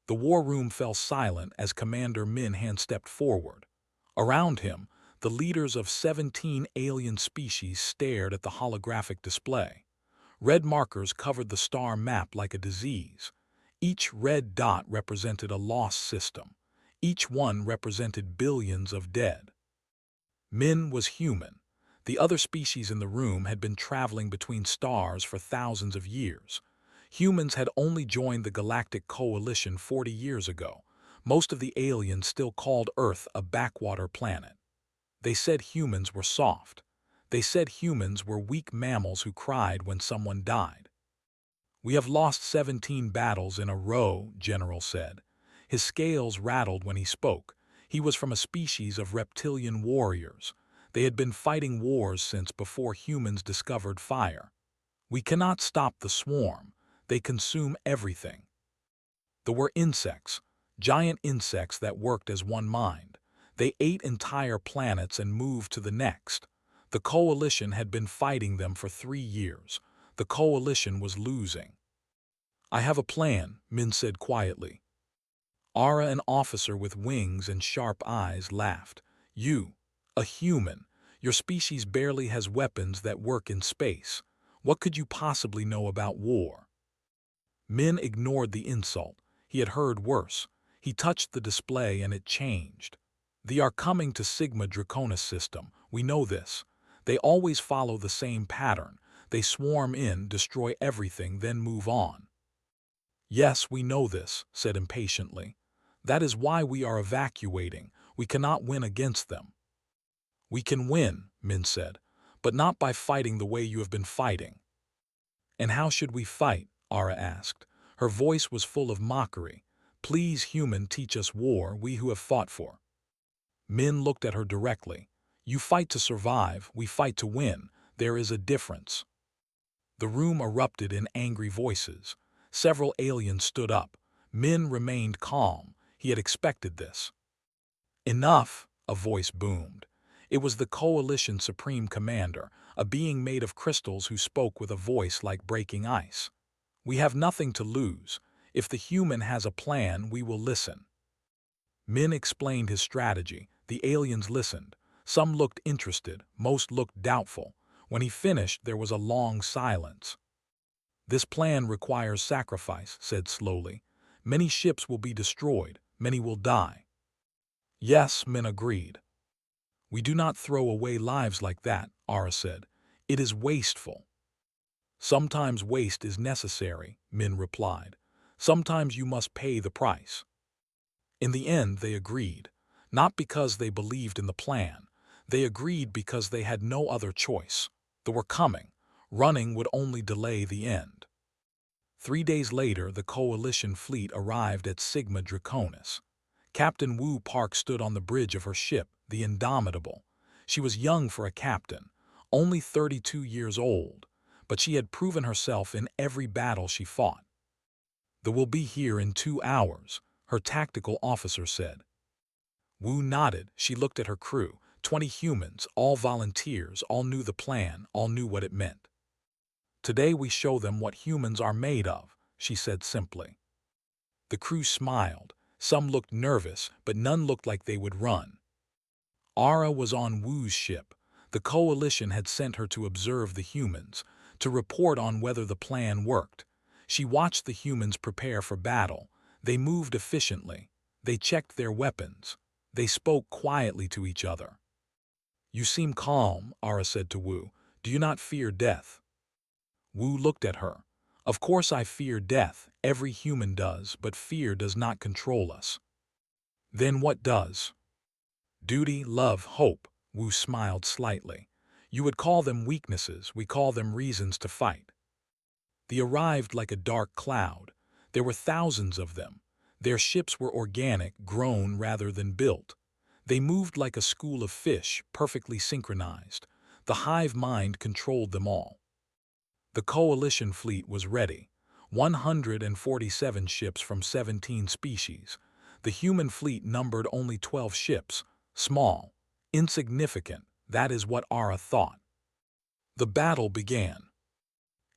The war room fell silent as Commander Minhan stepped forward. Around him, the leaders of 17 alien species stared at the holographic display. Red markers covered the star map like a disease. Each red dot represented a lost system. Each one represented billions of dead. Min was human. The other species in the room had been traveling between stars for thousands of years. Humans had only joined the Galactic Coalition 40 years ago. Most of the aliens still called Earth a backwater planet. They said humans were soft. They said humans were weak mammals who cried when someone died. "We have lost 17 battles in a row," General said. His scales rattled when he spoke. He was from a species of reptilian warriors. They had been fighting wars since before humans discovered fire. "We cannot stop the swarm. They consume everything." There were insects, giant insects that worked as one mind. They ate entire planets and moved to the next. The Coalition had been fighting them for 3 years. The Coalition was losing. "I have a plan," Min said quietly. Ara, an officer with wings and sharp eyes, laughed. "You, a human, your species barely has weapons that work in space. What could you possibly know about war?" Min ignored the insult. He had heard worse. He touched the display and it changed. "They are coming to Sigma Draconis system. We know this. They always follow the same pattern. They swarm in, destroy everything, then move on." "Yes, we know this," said impatiently. "That is why we are evacuating. We cannot win against them." "We can win," Min said, "but not by fighting the way you have been fighting." "And how should we fight?" Ara asked. Her voice was full of mockery. "Please, human, teach us war, we who have fought for." Min looked at her directly. "You fight to survive, we fight to win. There is a difference." The room erupted in angry voices. Several aliens stood up. Min remained calm. He had expected this. "Enough," a voice boomed. It was the Coalition Supreme Commander, a being made of crystals who spoke with a voice like breaking ice. "We have nothing to lose. If the human has a plan, we will listen." Min explained his strategy. The aliens listened. Some looked interested, most looked doubtful. When he finished, there was a long silence. "This plan requires sacrifice," said slowly. "Many ships will be destroyed, many will die." "Yes," Min agreed. "We do not throw away lives like that," Ara said. "It is wasteful." "Sometimes waste is necessary," Min replied. "Sometimes you must pay the price." In the end, they agreed. Not because they believed in the plan. They agreed because they had no other choice. They were coming. Running would only delay the end. 3 days later, the Coalition fleet arrived at Sigma Draconis. Captain Wu Park stood on the bridge of her ship, the Indomitable. She was young for a captain, only 32 years old, but she had proven herself in every battle she fought. "They will be here in 2 hours," her tactical officer said. Wu nodded. She looked at her crew. 20 humans, all volunteers, all knew the plan, all knew what it meant. "Today we show them what humans are made of," she said simply. The crew smiled. Some looked nervous, but none looked like they would run. Ara was on Wu's ship. The Coalition had sent her to observe the humans, to report on whether the plan worked. She watched the humans prepare for battle. They moved efficiently. They checked their weapons. They spoke quietly to each other. "You seem calm," Ara said to Wu. "Do you not fear death?" Wu looked at her. "Of course I fear death. Every human does, but fear does not control us." "Then what does?" "Duty, love, hope." Wu smiled slightly. "You would call them weaknesses. We call them reasons to fight." They arrived like a dark cloud. There were thousands of them. Their ships were organic, grown rather than built. They moved like a school of fish, perfectly synchronized. The hive mind controlled them all. The Coalition fleet was ready. 147 ships from 17 species. The human fleet numbered only 12 ships. Small, insignificant, that is what Ara thought. The battle began.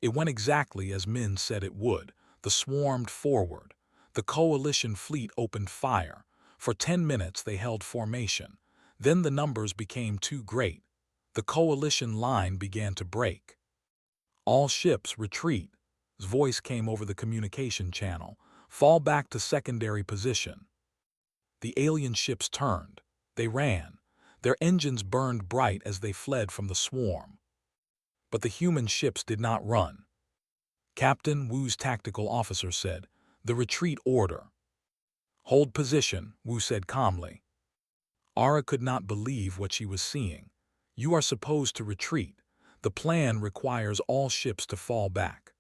It went exactly as Min said it would. The swarmed forward. The coalition fleet opened fire. For 10 minutes they held formation. Then the numbers became too great. The coalition line began to break. "All ships, retreat." His voice came over the communication channel. "Fall back to secondary position." The alien ships turned. They ran. Their engines burned bright as they fled from the swarm. But the human ships did not run. Captain Wu's tactical officer said, "The retreat order." "Hold position," Wu said calmly. Ara could not believe what she was seeing. "You are supposed to retreat. The plan requires all ships to fall back."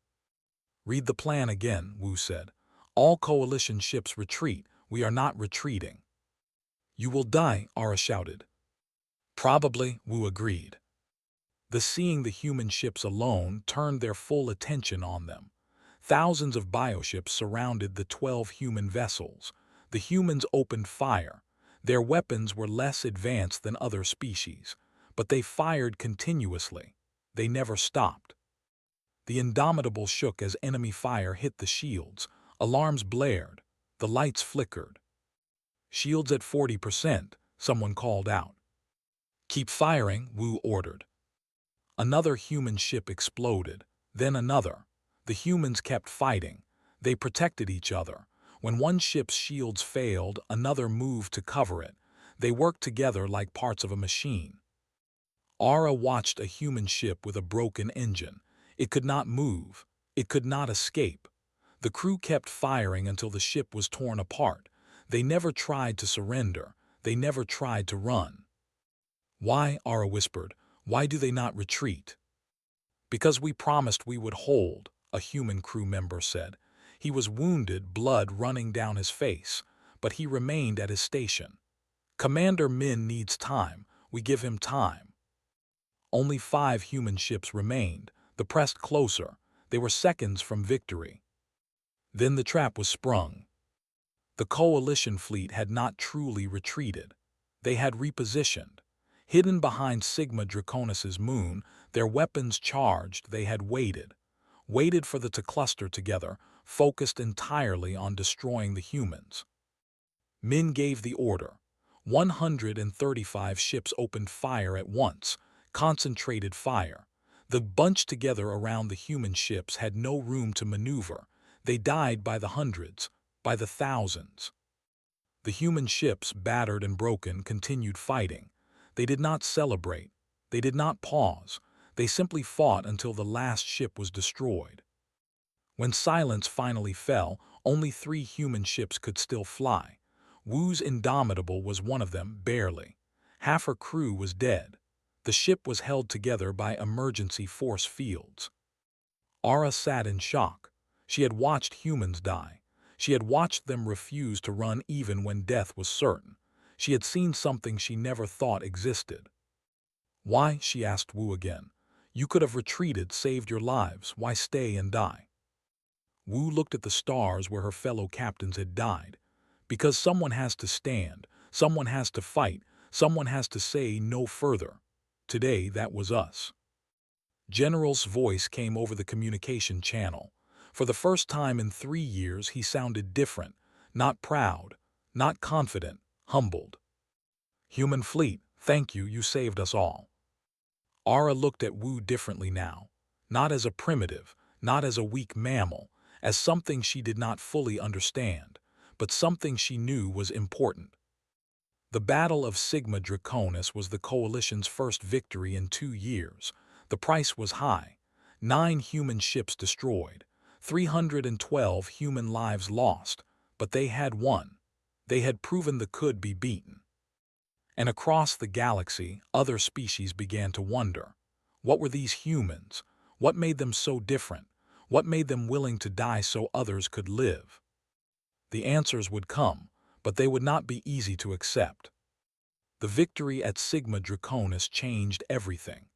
"Read the plan again," Wu said. "All coalition ships retreat. We are not retreating." "You will die," Ara shouted. "Probably," Wu agreed. The seeing the human ships alone turned their full attention on them. Thousands of bioships surrounded the 12 human vessels. The humans opened fire. Their weapons were less advanced than other species, but they fired continuously. They never stopped. The Indomitable shook as enemy fire hit the shields. Alarms blared. The lights flickered. "Shields at 40%, someone called out. "Keep firing," Wu ordered. Another human ship exploded, then another. The humans kept fighting. They protected each other. When one ship's shields failed, another moved to cover it. They worked together like parts of a machine. Ara watched a human ship with a broken engine. It could not move. It could not escape. The crew kept firing until the ship was torn apart. They never tried to surrender. They never tried to run. "Why?" Ara whispered. "Why do they not retreat?" "Because we promised we would hold," a human crew member said. He was wounded, blood running down his face, but he remained at his station. "Commander Min needs time. We give him time." Only 5 human ships remained. They pressed closer. They were seconds from victory. Then the trap was sprung. The coalition fleet had not truly retreated. They had repositioned. Hidden behind Sigma Draconis's moon, their weapons charged, they had waited for the to cluster together, focused entirely on destroying the humans. Min gave the order. 135 ships opened fire at once, concentrated fire. The bunched together around the human ships had no room to maneuver. They died by the hundreds, by the thousands. The human ships, battered and broken, continued fighting. They did not celebrate. They did not pause. They simply fought until the last ship was destroyed. When silence finally fell, only 3 human ships could still fly. Wu's Indomitable was one of them, barely. Half her crew was dead. The ship was held together by emergency force fields. Ara sat in shock. She had watched humans die. She had watched them refuse to run even when death was certain. She had seen something she never thought existed. "Why?" she asked Wu again. "You could have retreated, saved your lives. Why stay and die?" Wu looked at the stars where her fellow captains had died. "Because someone has to stand, someone has to fight, someone has to say no further. Today, that was us." General's voice came over the communication channel. For the first time in 3 years, he sounded different, not proud, not confident, humbled. "Human fleet, thank you, you saved us all." Ara looked at Wu differently now, not as a primitive, not as a weak mammal, as something she did not fully understand, but something she knew was important. The Battle of Sigma Draconis was the Coalition's first victory in 2 years. The price was high. 9 human ships destroyed, 312 human lives lost, but they had won. They had proven they could be beaten. And across the galaxy, other species began to wonder. What were these humans? What made them so different? What made them willing to die so others could live? The answers would come, but they would not be easy to accept. The victory at Sigma Draconis changed everything.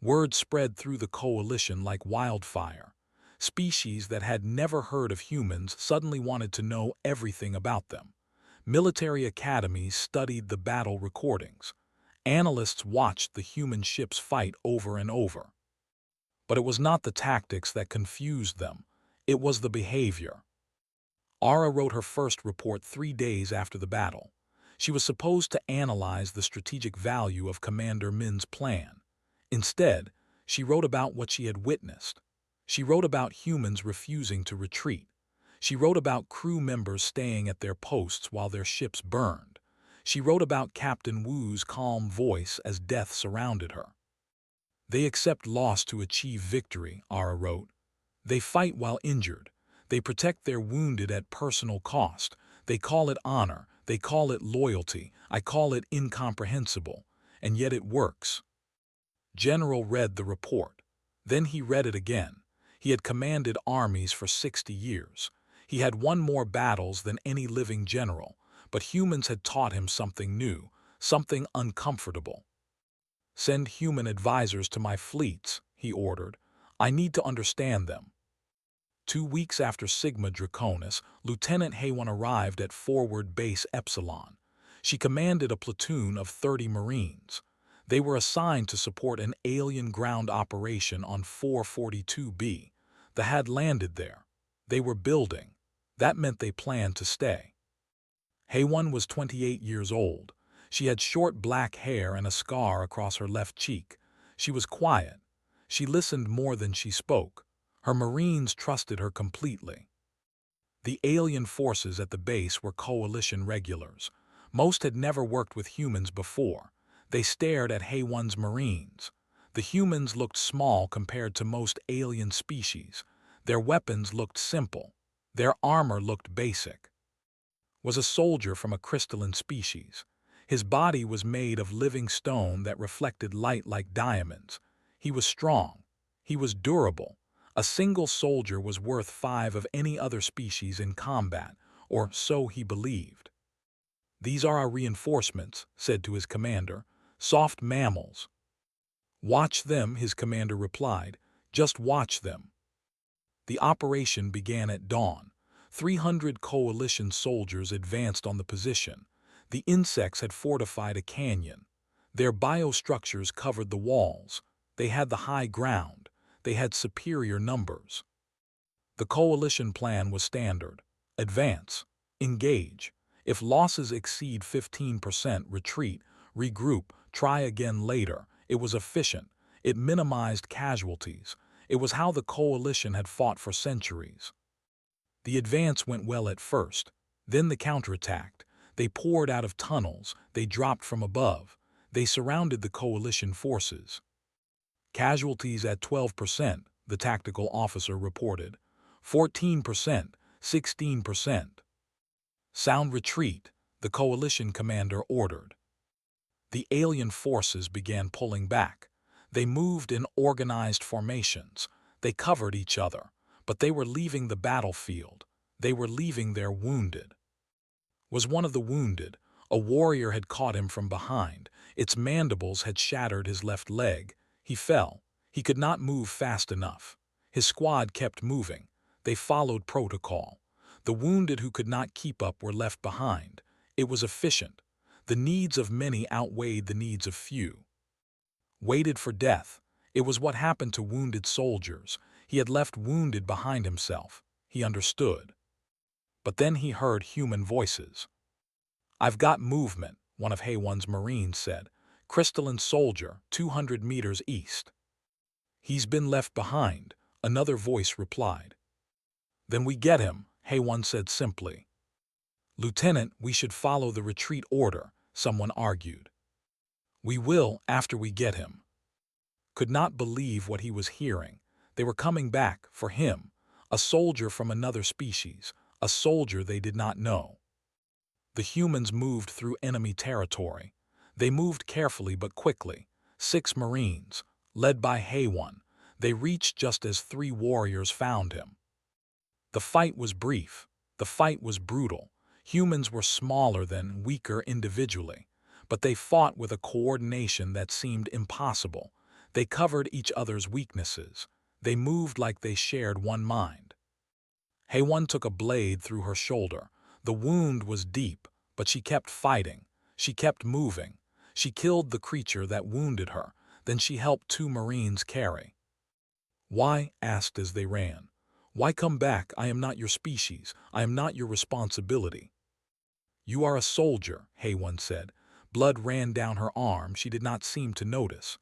Word spread through the coalition like wildfire. Species that had never heard of humans suddenly wanted to know everything about them. Military academies studied the battle recordings. Analysts watched the human ships fight over and over. But it was not the tactics that confused them. It was the behavior. Ara wrote her first report 3 days after the battle. She was supposed to analyze the strategic value of Commander Min's plan. Instead, she wrote about what she had witnessed. She wrote about humans refusing to retreat. She wrote about crew members staying at their posts while their ships burned. She wrote about Captain Wu's calm voice as death surrounded her. They accept loss to achieve victory, Ara wrote. They fight while injured. They protect their wounded at personal cost. They call it honor. They call it loyalty. I call it incomprehensible. And yet it works. General read the report. Then he read it again. He had commanded armies for 60 years. He had won more battles than any living general, but humans had taught him something new, something uncomfortable. Send human advisors to my fleets, he ordered. I need to understand them. 2 weeks after Sigma Draconis, Lieutenant HFY arrived at Forward Base Epsilon. She commanded a platoon of 30 Marines. They were assigned to support an alien ground operation on 442B. The had landed there. They were building. That meant they planned to stay. HFY was 28 years old. She had short black hair and a scar across her left cheek. She was quiet. She listened more than she spoke. Her Marines trusted her completely. The alien forces at the base were coalition regulars. Most had never worked with humans before. They stared at HFY's Marines. The humans looked small compared to most alien species. Their weapons looked simple. Their armor looked basic. Was a soldier from a crystalline species. His body was made of living stone that reflected light like diamonds. He was strong. He was durable. A single soldier was worth 5 of any other species in combat, or so he believed. These are our reinforcements, said to his commander, soft mammals. Watch them, his commander replied. Just watch them. The operation began at dawn. 300 coalition soldiers advanced on the position. The insects had fortified a canyon. Their biostructures covered the walls. They had the high ground. They had superior numbers. The coalition plan was standard. Advance. Engage. If losses exceed 15%, retreat, regroup, try again later. It was efficient. It minimized casualties. It was how the coalition had fought for centuries. The advance went well at first. Then the counterattacked. They poured out of tunnels. They dropped from above. They surrounded the coalition forces. Casualties at 12%, the tactical officer reported. 14%, 16%. Sound retreat, the coalition commander ordered. The alien forces began pulling back. They moved in organized formations. They covered each other, but they were leaving the battlefield. They were leaving their wounded. Was one of the wounded. A warrior had caught him from behind. Its mandibles had shattered his left leg. He fell. He could not move fast enough. His squad kept moving. They followed protocol. The wounded who could not keep up were left behind. It was efficient. The needs of many outweighed the needs of few. Waited for death. It was what happened to wounded soldiers. He had left wounded behind himself. He understood. But then he heard human voices. I've got movement, one of HFY's Marines said. Crystalline soldier, 200 meters east. He's been left behind, another voice replied. Then we get him, HFY said simply. Lieutenant, we should follow the retreat order, someone argued. We will after we get him. Could not believe what he was hearing. They were coming back for him, a soldier from another species, a soldier they did not know. The humans moved through enemy territory. They moved carefully but quickly. 6 Marines, led by HFY. They reached just as 3 warriors found him. The fight was brief. The fight was brutal. Humans were smaller than, weaker individually, but they fought with a coordination that seemed impossible. They covered each other's weaknesses. They moved like they shared one mind. HFY took a blade through her shoulder. The wound was deep, but she kept fighting. She kept moving. She killed the creature that wounded her. Then she helped 2 Marines carry. Why? Asked as they ran. Why come back? I am not your species. I am not your responsibility. You are a soldier, HFY said. Blood ran down her arm. She did not seem to notice.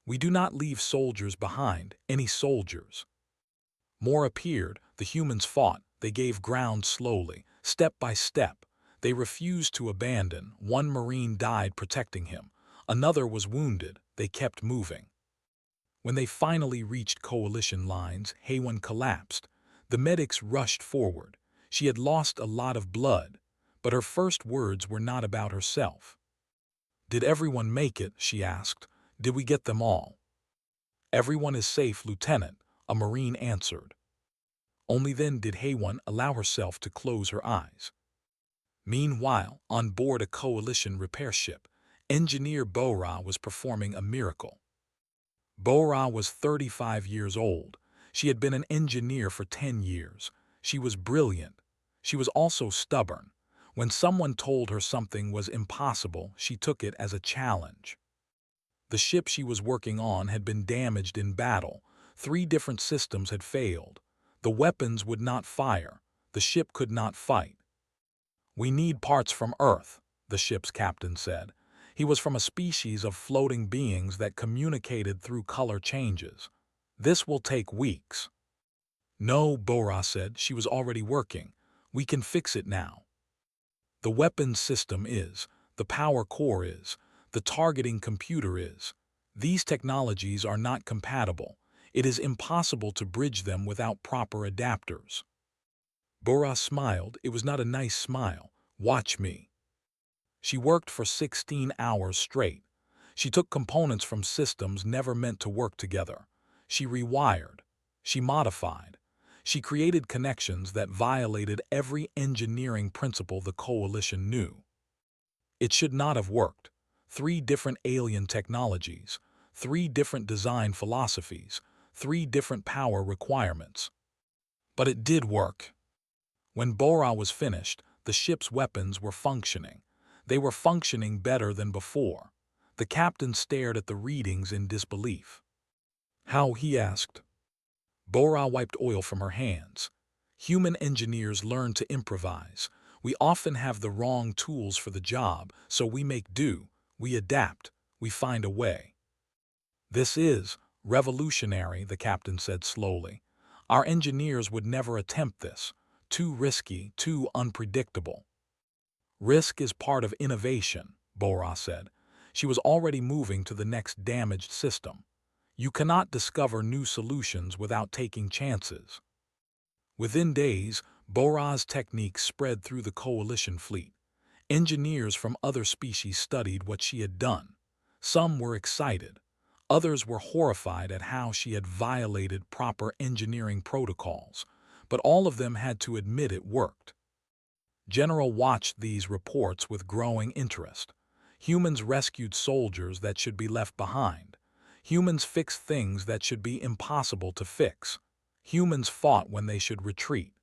We do not leave soldiers behind, any soldiers. More appeared. The humans fought. They gave ground slowly, step by step. They refused to abandon. One Marine died protecting him. Another was wounded. They kept moving. When they finally reached coalition lines, HFY collapsed. The medics rushed forward. She had lost a lot of blood, but her first words were not about herself. Did everyone make it? She asked. Did we get them all? Everyone is safe, Lieutenant, a Marine answered. Only then did HFY allow herself to close her eyes. Meanwhile, on board a coalition repair ship, engineer Bora was performing a miracle. Bora was 35 years old. She had been an engineer for 10 years. She was brilliant. She was also stubborn. When someone told her something was impossible, she took it as a challenge. The ship she was working on had been damaged in battle. 3 different systems had failed. The weapons would not fire. The ship could not fight. We need parts from Earth, the ship's captain said. He was from a species of floating beings that communicated through color changes. This will take weeks. No, Bora said. She was already working. We can fix it now. The weapons system is. The power core is. The targeting computer is. These technologies are not compatible. It is impossible to bridge them without proper adapters. Bora smiled. It was not a nice smile. Watch me. She worked for 16 hours straight. She took components from systems never meant to work together. She rewired. She modified. She created connections that violated every engineering principle the coalition knew. It should not have worked. 3 different alien technologies, 3 different design philosophies, 3 different power requirements. But it did work. When Bora was finished, the ship's weapons were functioning. They were functioning better than before. The captain stared at the readings in disbelief. How? He asked. Bora wiped oil from her hands. Human engineers learn to improvise. We often have the wrong tools for the job, so we make do, we adapt, we find a way. This is revolutionary, the captain said slowly. Our engineers would never attempt this. Too risky, too unpredictable. Risk is part of innovation, Bora said. She was already moving to the next damaged system. You cannot discover new solutions without taking chances. Within days, Bora's techniques spread through the coalition fleet. Engineers from other species studied what she had done. Some were excited. Others were horrified at how she had violated proper engineering protocols, but all of them had to admit it worked. General watched these reports with growing interest. Humans rescued soldiers that should be left behind. Humans fixed things that should be impossible to fix. Humans fought when they should retreat.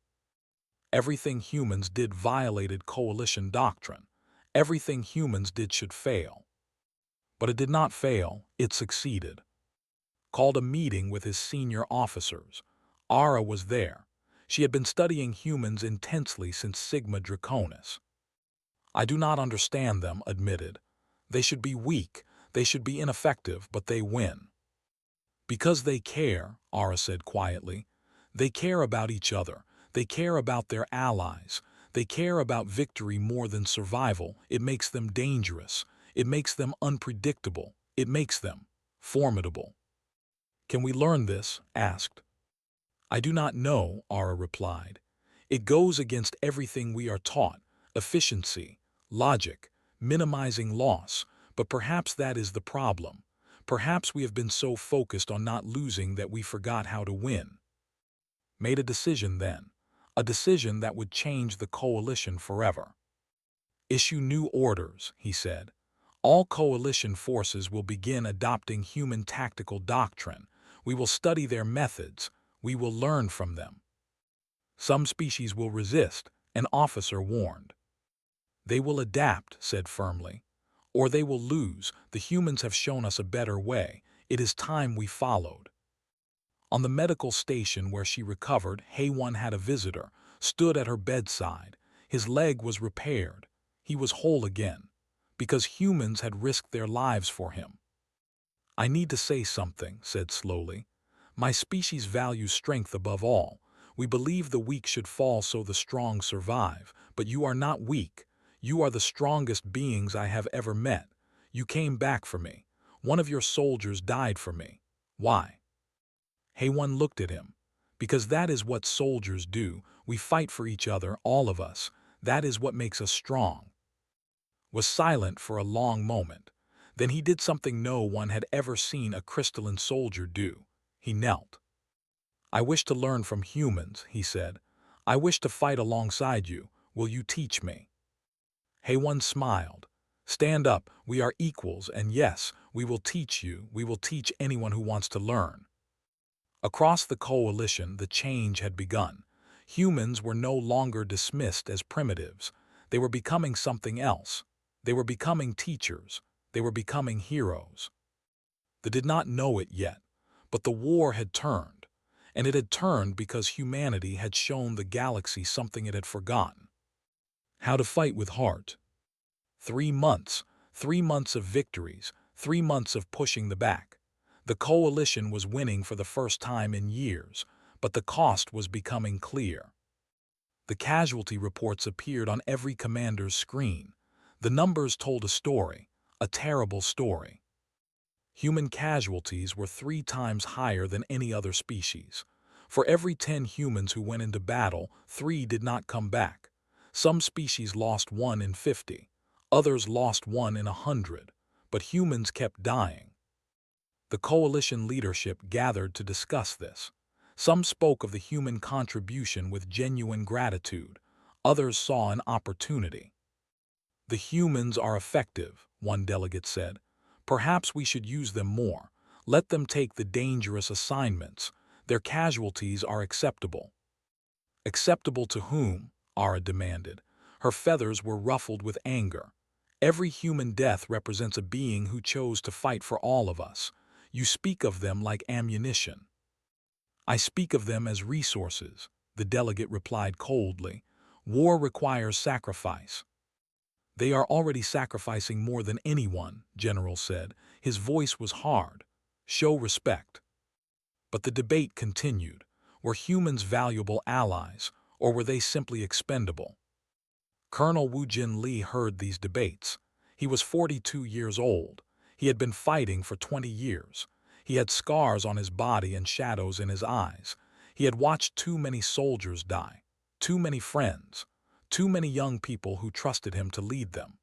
Everything humans did violated coalition doctrine. Everything humans did should fail. But it did not fail, it succeeded. Called a meeting with his senior officers. Ara was there. She had been studying humans intensely since Sigma Draconis. I do not understand them, admitted. They should be weak, they should be ineffective, but they win. Because they care, Ara said quietly. They care about each other. They care about their allies. They care about victory more than survival. It makes them dangerous. It makes them unpredictable. It makes them formidable. Can we learn this? Asked. I do not know, Ara replied. It goes against everything we are taught, efficiency, logic, minimizing loss, but perhaps that is the problem. Perhaps we have been so focused on not losing that we forgot how to win. Made a decision then, a decision that would change the coalition forever. Issue new orders, he said. All coalition forces will begin adopting human tactical doctrine. We will study their methods. We will learn from them. Some species will resist, an officer warned. They will adapt, said firmly. Or they will lose. The humans have shown us a better way. It is time we followed. On the medical station where she recovered, Hay-One had a visitor, stood at her bedside. His leg was repaired. He was whole again, because humans had risked their lives for him. "I need to say something," said slowly. "My species values strength above all. We believe the weak should fall so the strong survive. But you are not weak. You are the strongest beings I have ever met. You came back for me. One of your soldiers died for me. Why?" Hay-One looked at him. "Because that is what soldiers do. We fight for each other, all of us. That is what makes us strong." Was silent for a long moment. Then he did something no one had ever seen a crystalline soldier do. He knelt. "I wish to learn from humans," he said. "I wish to fight alongside you. Will you teach me?" Hay-One smiled. "Stand up. We are equals, and yes, we will teach you. We will teach anyone who wants to learn." Across the coalition, the change had begun. Humans were no longer dismissed as primitives. They were becoming something else. They were becoming teachers. They were becoming heroes. They did not know it yet, but the war had turned, and it had turned because humanity had shown the galaxy something it had forgotten: how to fight with heart. 3 months, 3 months of victories, 3 months of pushing the back. The coalition was winning for the first time in years, but the cost was becoming clear. The casualty reports appeared on every commander's screen. The numbers told a story, a terrible story. Human casualties were 3 times higher than any other species. For every 10 humans who went into battle, 3 did not come back. Some species lost 1 in 50. Others lost 1 in 100. But humans kept dying. The coalition leadership gathered to discuss this. Some spoke of the human contribution with genuine gratitude. Others saw an opportunity. "The humans are effective," one delegate said. "Perhaps we should use them more. Let them take the dangerous assignments. Their casualties are acceptable." "Acceptable to whom?" Ara demanded. Her feathers were ruffled with anger. "Every human death represents a being who chose to fight for all of us. You speak of them like ammunition." "I speak of them as resources," the delegate replied coldly. "War requires sacrifice." "They are already sacrificing more than anyone," General said. His voice was hard. "Show respect." But the debate continued. Were humans valuable allies, or were they simply expendable? Colonel Woo-Jin Lee heard these debates. He was 42 years old. He had been fighting for 20 years. He had scars on his body and shadows in his eyes. He had watched too many soldiers die, too many friends, too many young people who trusted him to lead them.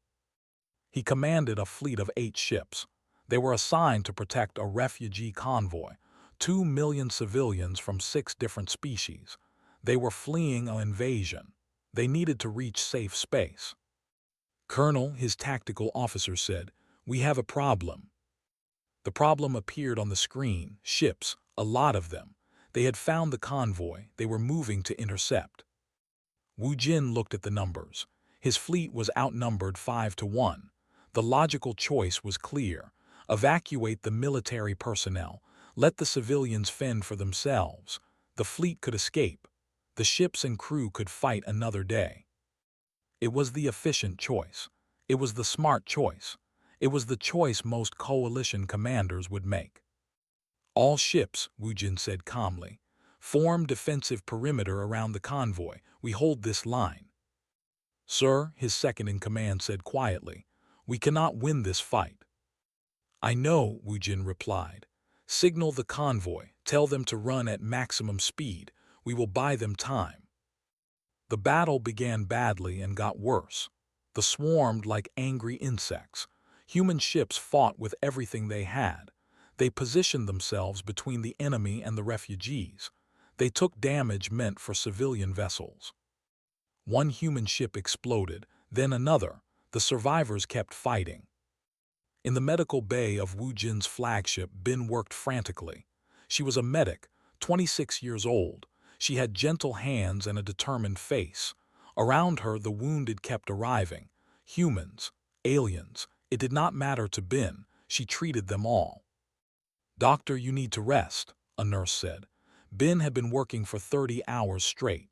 He commanded a fleet of 8 ships. They were assigned to protect a refugee convoy, 2 million civilians from 6 different species. They were fleeing an invasion. They needed to reach safe space. "Colonel," his tactical officer said, "we have a problem." The problem appeared on the screen: ships, a lot of them. They had found the convoy. They were moving to intercept. Woo-Jin looked at the numbers. His fleet was outnumbered 5-1. The logical choice was clear: evacuate the military personnel. Let the civilians fend for themselves. The fleet could escape. The ships and crew could fight another day. It was the efficient choice. It was the smart choice. It was the choice most coalition commanders would make. "All ships," Woo-Jin said calmly, "form defensive perimeter around the convoy. We hold this line." "Sir," his second-in-command said quietly, "we cannot win this fight." "I know," Woo-Jin replied. "Signal the convoy. Tell them to run at maximum speed. We will buy them time." The battle began badly and got worse. They swarmed like angry insects. Human ships fought with everything they had. They positioned themselves between the enemy and the refugees. They took damage meant for civilian vessels. One human ship exploded, then another. The survivors kept fighting. In the medical bay of Woo-Jin's flagship, Bin worked frantically. She was a medic, 26 years old. She had gentle hands and a determined face. Around her, the wounded kept arriving. Humans, aliens, it did not matter to Bin. She treated them all. "Doctor, you need to rest," a nurse said. Bin had been working for 30 hours straight.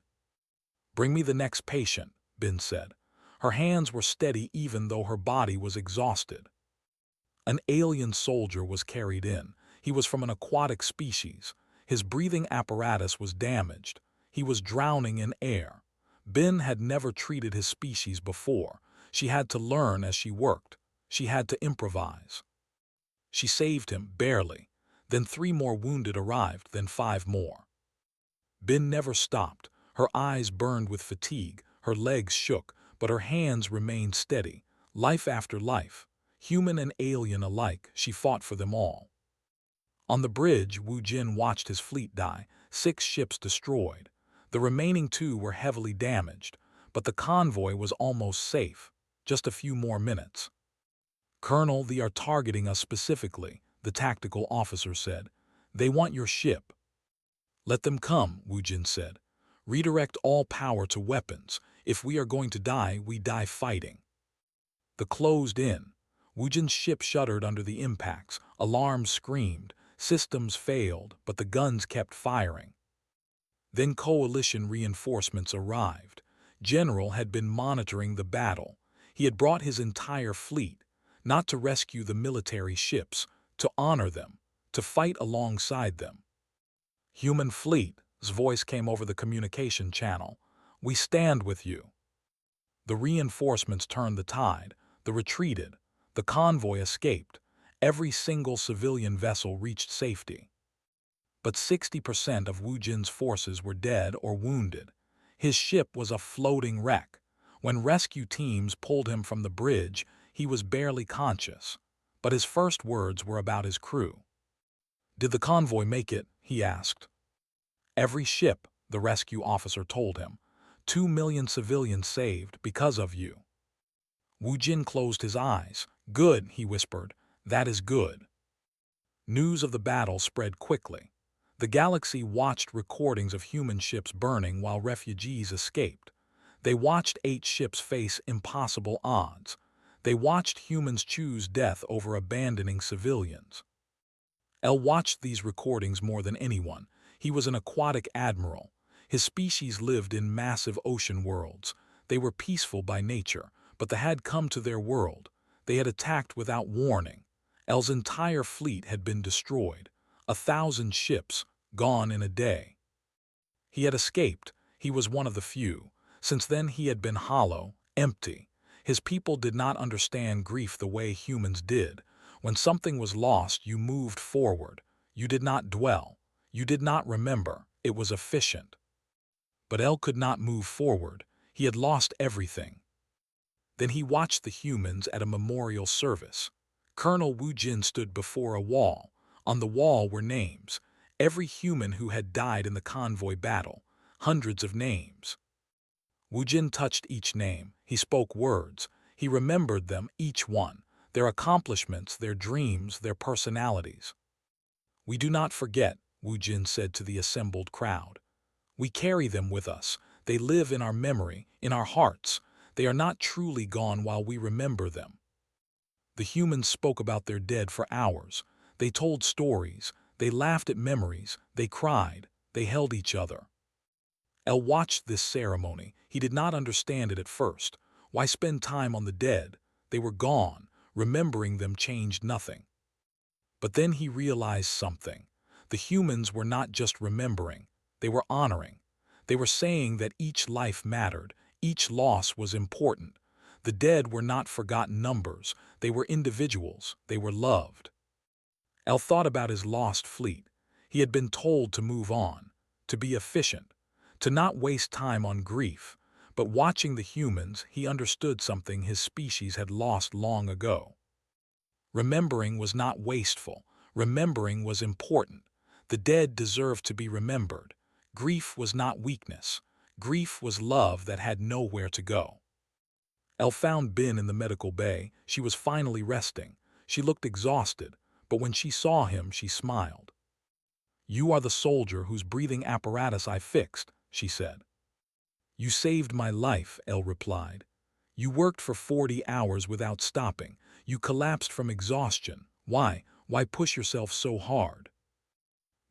"Bring me the next patient," Bin said. Her hands were steady even though her body was exhausted. An alien soldier was carried in. He was from an aquatic species. His breathing apparatus was damaged. He was drowning in air. Bin had never treated his species before. She had to learn as she worked. She had to improvise. She saved him, barely. Then 3 more wounded arrived, then 5 more. Bin never stopped. Her eyes burned with fatigue, her legs shook, but her hands remained steady. Life after life, human and alien alike, she fought for them all. On the bridge, Wu Jin watched his fleet die, 6 ships destroyed. The remaining 2 were heavily damaged, but the convoy was almost safe. Just a few more minutes. "Colonel, they are targeting us specifically," the tactical officer said. "They want your ship." "Let them come," Wu Jin said. "Redirect all power to weapons. If we are going to die, we die fighting." The closed in. Wu Jin's ship shuddered under the impacts. Alarms screamed. Systems failed, but the guns kept firing. Then coalition reinforcements arrived. General had been monitoring the battle. He had brought his entire fleet, not to rescue the military ships, to honor them, to fight alongside them. "Human fleet's voice came over the communication channel. "We stand with you." The reinforcements turned the tide. The retreated. The convoy escaped. Every single civilian vessel reached safety. But 60% of Wu Jin's forces were dead or wounded. His ship was a floating wreck. When rescue teams pulled him from the bridge, he was barely conscious. But his first words were about his crew. "Did the convoy make it?" he asked. "Every ship," the rescue officer told him. 2 million civilians saved because of you." Wu Jin closed his eyes. "Good," he whispered. "That is good." News of the battle spread quickly. The galaxy watched recordings of human ships burning while refugees escaped. They watched 8 ships face impossible odds. They watched humans choose death over abandoning civilians. El watched these recordings more than anyone. He was an aquatic admiral. His species lived in massive ocean worlds. They were peaceful by nature, but they had come to their world. They had attacked without warning. El's entire fleet had been destroyed. 1,000 ships, gone in a day. He had escaped. He was one of the few. Since then he had been hollow, empty. His people did not understand grief the way humans did. When something was lost, you moved forward. You did not dwell. You did not remember. It was efficient. But El could not move forward. He had lost everything. Then he watched the humans at a memorial service. Colonel Wu Jin stood before a wall. On the wall were names. Every human who had died in the convoy battle. Hundreds of names. Wu Jin touched each name. He spoke words. He remembered them, each one. Their accomplishments, their dreams, their personalities. "We do not forget," Wu Jin said to the assembled crowd. "We carry them with us. They live in our memory, in our hearts. They are not truly gone while we remember them." The humans spoke about their dead for hours. They told stories. They laughed at memories. They cried. They held each other. El watched this ceremony. He did not understand it at first. Why spend time on the dead? They were gone. Remembering them changed nothing. But then he realized something. The humans were not just remembering. They were honoring. They were saying that each life mattered. Each loss was important. The dead were not forgotten numbers. They were individuals. They were loved. El thought about his lost fleet. He had been told to move on, to be efficient, to not waste time on grief. But watching the humans, he understood something his species had lost long ago. Remembering was not wasteful. Remembering was important. The dead deserved to be remembered. Grief was not weakness. Grief was love that had nowhere to go. El found Bin in the medical bay. She was finally resting. She looked exhausted, but when she saw him, she smiled. "You are the soldier whose breathing apparatus I fixed," she said. "You saved my life," El replied. "You worked for 40 hours without stopping. You collapsed from exhaustion. Why push yourself so hard?"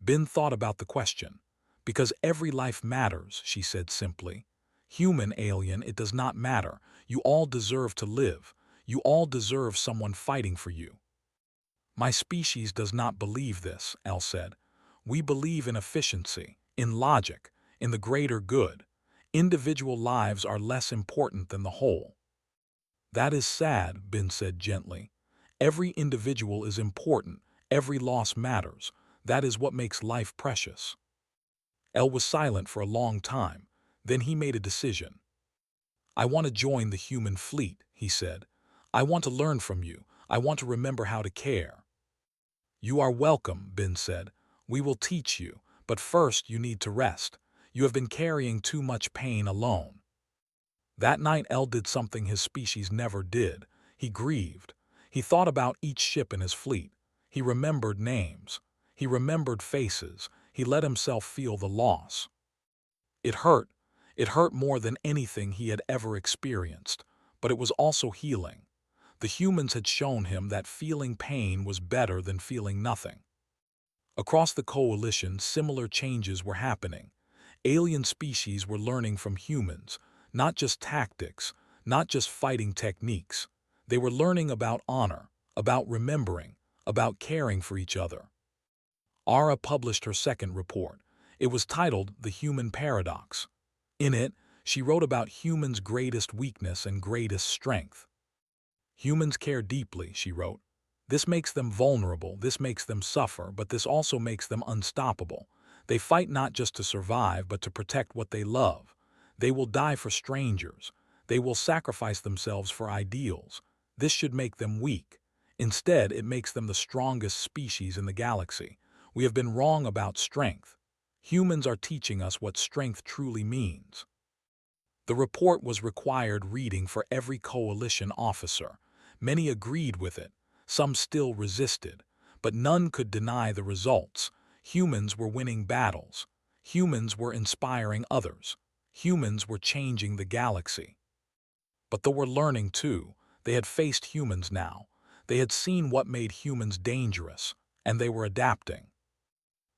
Bin thought about the question. Because every life matters, she said simply. Human, alien, it does not matter. You all deserve to live. You all deserve someone fighting for you. My species does not believe this, El said. We believe in efficiency, in logic, in the greater good. Individual lives are less important than the whole. That is sad, Bin said gently. Every individual is important. Every loss matters. That is what makes life precious. El was silent for a long time. Then he made a decision. I want to join the human fleet, he said. I want to learn from you. I want to remember how to care. You are welcome, Bin said. We will teach you, but first you need to rest. You have been carrying too much pain alone. That night El did something his species never did. He grieved. He thought about each ship in his fleet. He remembered names. He remembered faces. He let himself feel the loss. It hurt. It hurt more than anything he had ever experienced, but it was also healing. The humans had shown him that feeling pain was better than feeling nothing. Across the coalition, similar changes were happening. Alien species were learning from humans, not just tactics, not just fighting techniques. They were learning about honor, about remembering, about caring for each other. Ara published her second report. It was titled The Human Paradox. In it, she wrote about humans' greatest weakness and greatest strength. Humans care deeply, she wrote. This makes them vulnerable, this makes them suffer, but this also makes them unstoppable. They fight not just to survive, but to protect what they love. They will die for strangers. They will sacrifice themselves for ideals. This should make them weak. Instead, it makes them the strongest species in the galaxy. We have been wrong about strength. Humans are teaching us what strength truly means. The report was required reading for every coalition officer. Many agreed with it. Some still resisted. But none could deny the results. Humans were winning battles. Humans were inspiring others. Humans were changing the galaxy. But they were learning too. They had faced humans now. They had seen what made humans dangerous, and they were adapting.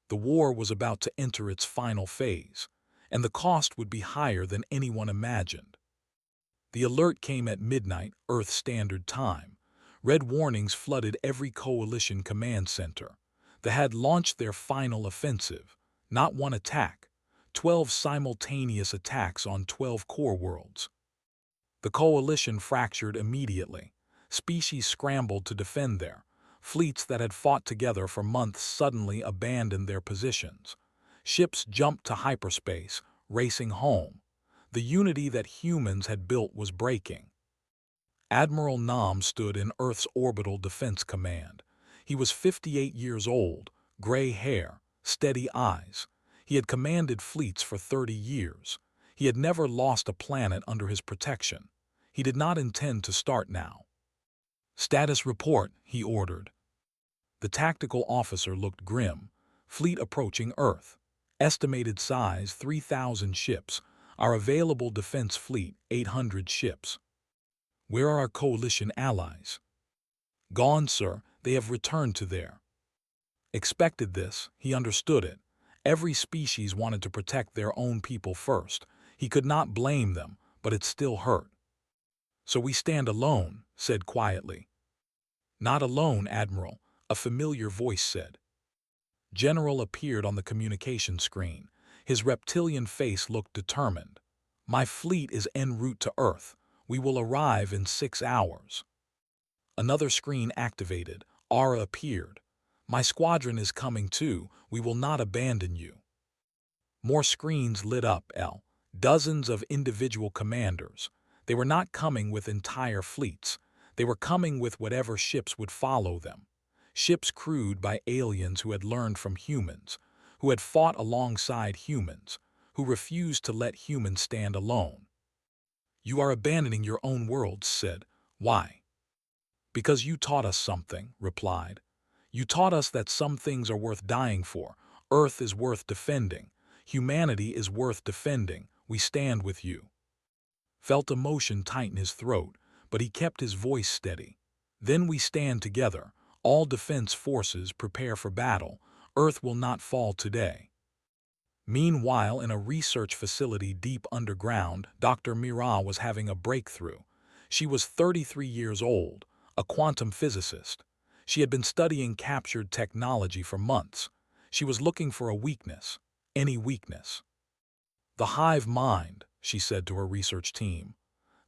The war was about to enter its final phase, and the cost would be higher than anyone imagined. The alert came at midnight, Earth Standard Time. Red warnings flooded every coalition command center. They had launched their final offensive. Not one attack. 12 simultaneous attacks on 12 core worlds. The coalition fractured immediately. Species scrambled to defend there. Fleets that had fought together for months suddenly abandoned their positions. Ships jumped to hyperspace, racing home. The unity that humans had built was breaking. Admiral Nam stood in Earth's Orbital Defense Command. He was 58 years old, gray hair, steady eyes. He had commanded fleets for 30 years. He had never lost a planet under his protection. He did not intend to start now. Status report, he ordered. The tactical officer looked grim. Fleet approaching Earth. Estimated size 3,000 ships. Our available defense fleet 800 ships. Where are our coalition allies? Gone, sir. They have returned to there. Expected this. He understood it. Every species wanted to protect their own people first. He could not blame them, but it still hurt. So we stand alone, said quietly. Not alone, Admiral, a familiar voice said. General appeared on the communication screen. His reptilian face looked determined. My fleet is en route to Earth. We will arrive in 6 hours. Another screen activated. Ara appeared. My squadron is coming too. We will not abandon you. More screens lit up, El. Dozens of individual commanders. They were not coming with entire fleets. They were coming with whatever ships would follow them. Ships crewed by aliens who had learned from humans, who had fought alongside humans, who refused to let humans stand alone. You are abandoning your own worlds, said. Why? Because you taught us something, replied. You taught us that some things are worth dying for. Earth is worth defending. Humanity is worth defending. We stand with you. Felt emotion tighten his throat, but he kept his voice steady. Then we stand together. All defense forces prepare for battle. Earth will not fall today. Meanwhile, in a research facility deep underground, Dr. Mira was having a breakthrough. She was 33 years old, a quantum physicist. She had been studying captured technology for months. She was looking for a weakness, any weakness. The hive mind, she said to her research team.